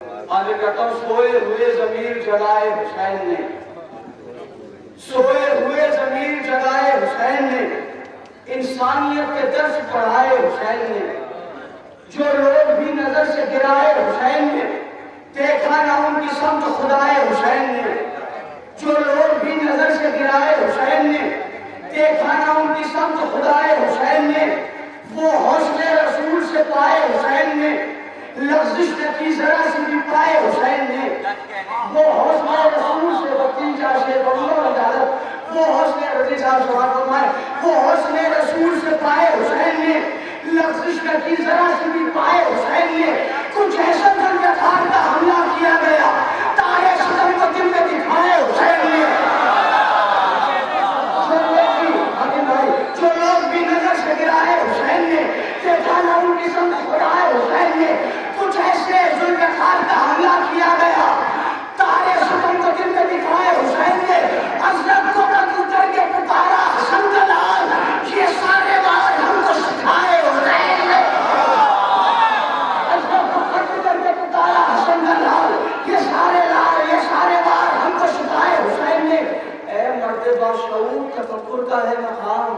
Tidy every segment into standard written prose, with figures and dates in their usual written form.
آج کہتا ہوں سوئے ہوئے ضمیر جگائے حسین نے، سوئے ہوئے ضمیر جگائے حسین نے، انسانیت کے درس پڑھائے حسین نے، جو لوگ بھی نظر سے گرائے حسین نے، دیکھا نہ ان کی سمت خدائے حسین نے، جو لوگ بھی نظر سے گرائے حسین نے، دیکھا نہ ان کی سمت خدائے حسین نے، وہ حسن رسول سے پائے حسین نے، لفظش نہ کی ذرا سے بھی پائے حسین نے، وہ حسن رسول سے بتیجا سے بغلو عدالت، وہ حسن رضی صاحب سوال فرمائے، وہ حسن رسول سے پائے حسین نے، لفظش نہ کی ذرا سے بھی پائے حسین نے، کچھ ایسا ذوالفقار کا حملہ کیا گیا، تارے ستم کو دل میں دکھائے حسین نے، جو لوگ بھی نظر سے گرائے حسین نے، دیکھا نہ ان کی سمت خدائے حسین نے، کچھ ایسے ذوالفقار کا حملہ کیا گیا، تارے ستم کو دل میں دکھائے حسین نے، حضرت کو قتل کر کے پکارا حسن کا لال، یہ سارے بار ہم کو سکھائے حسین نے، حضرت کو قتل کر کے پکارا حسن کا لال، یہ سارے بار ہم کو سکھائے حسین نے، اے مرد باشعور تفکر کا ہے مقام،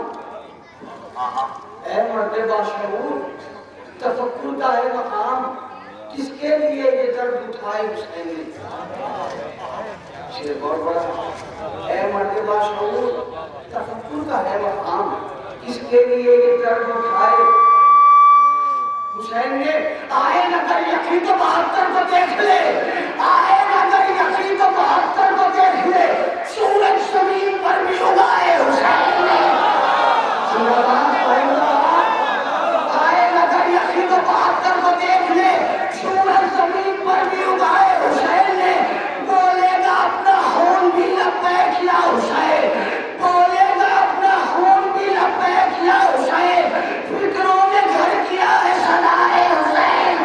اے مرد باشعور تفکر کا ہے مقام، کس کے لیے یہ درد اٹھائے حسین نے، شیر بہت بڑا، اے مرد باشعور تفکر کا ہے مقام، کس کے لیے یہ درد اٹھائے حسین نے، آئے نہ کر یقین تو 72 کو دیکھ لے، آئے نہ کر یقین تو 72 کو دیکھ لے، سورج زمین پر بھی اگائے حسین نے، آئے نہ کر یقین تو 72 کو دیکھ لے، سورج زمین پر بھی اگائے حسین نے، بولے گا اپنا خون بھی لبیک یا حسین، بولے گا اپنا خون بھی لبیک یا حسین، فکروں میں گھر کیا ہے صدائے حسین،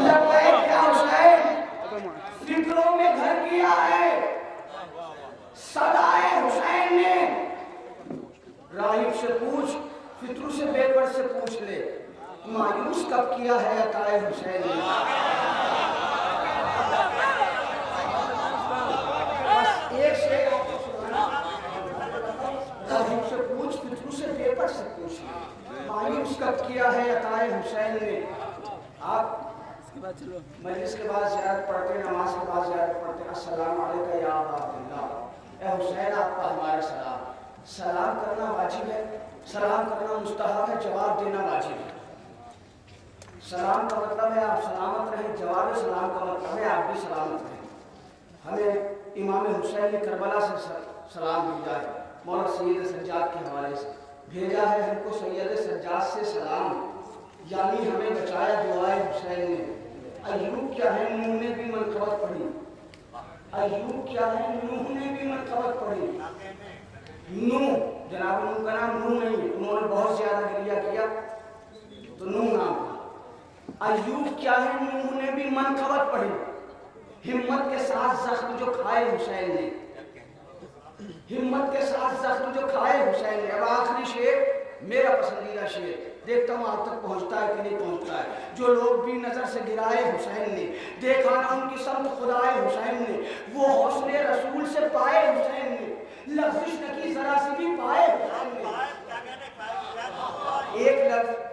لبیک یا حسین، فکروں میں گھر کیا ہے صدائے حسین نے، راہب سے پوچھ فطرو سے بے پر سے پوچھ لے، مایوس کب کیا ہے عطائے حسین نے، بس ایک سے راہب سے پوچھ فطرو سے بے پر سے پوچھ لے، مایوس کب کیا ہے عطائے حسین نے، آپ مجلس کے بعد زیارت پڑھتے، نماز کے بعد زیارت پڑھتے، السلام علیکہ یا ابا عبداللہ، اے حسین آپ کا ہمارا سلام، سلام کرنا واجب ہے، سلام کرنا مستحب ہے، جواب دینا واجب ہے، سلام کا مطلب ہے آپ سلامت رہیں، جواب سلام کا مطلب ہے آپ بھی سلامت رہیں، ہمیں امام حسین نے کربلا سے سلام بھیجا ہے، مولا سید سجاد کے حوالے سے بھیجا ہے، ہم کو سید سجاد سے سلام، یعنی ہمیں بچایا دعائے حسین نے، ایوب کیا ہے نوح نے بھی منقبت پڑھی، ایوب کیا ہے نوح نے بھی منقبت پڑھی، نوح جناب نوح کا نام نوح نہیں ہے، انہوں نے بہت زیادہ گریہ کیا تو نوح نام تھا، ایوب کیا ہے نوح نے بھی منقبت پڑھی، ہمت کے ساتھ زخم جو کھائے حسین نے، ہمت کے ساتھ زخم جو کھائے حسین نے، اب آخری شعر میرا پسندیدہ شعر، دیکھتا ہوں آپ تک پہنچتا ہے کہ نہیں پہنچتا ہے، جو لوگ بھی نظر سے گرائے حسین نے، دیکھا نہ ان کی سمت خدائے حسین نے، وہ حسن رسول سے پائے حسین نے، لفظش نہ کی ذرا سے بھی پائے حسین نے، ایک لفظ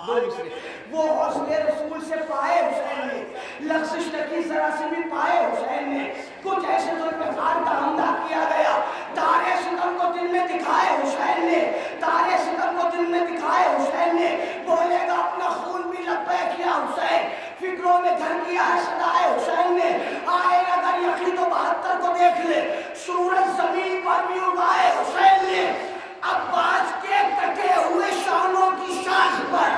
دو مصرے، وہ حسن رسول سے پائے حسین نے، لفظش نہ کی ذرا سے بھی پائے حسین نے، کچھ ایسے ذوالفقار کا حملہ کیا گیا، تارے ستم کو دل میں دکھائے حسین نے، تارے ستم کو دل میں دکھائے حسین نے، بولے گا اپنا خون بھی لبیک یا حسین، فکروں میں گھر کیا ہے صدائے حسین نے، آئے اگر یقین تو 72 کو دیکھ لے، سورج زمین پر بھی اگائے حسین نے، عباس کے کٹے ہوئے شانوں کی شاخ پر،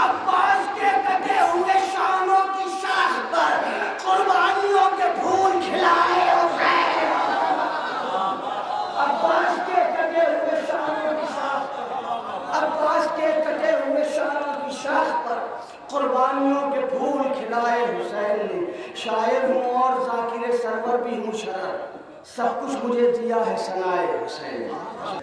عباس کے کٹے ہوئے شانوں کی شاخ پر، قربانیوں کے پھول کھلائے حسین، عباس کے کٹے ہوئے شانوں کی شاخ پر، عباس کے کٹے ہوئے شانوں کی شاخ پر، قربانیوں کے پھول کھلائے حسین نے، شاعر ہوں اور ذاکر سرور بھی ہوں شرر، سب کچھ مجھے دیا ہے ثنائے حسین۔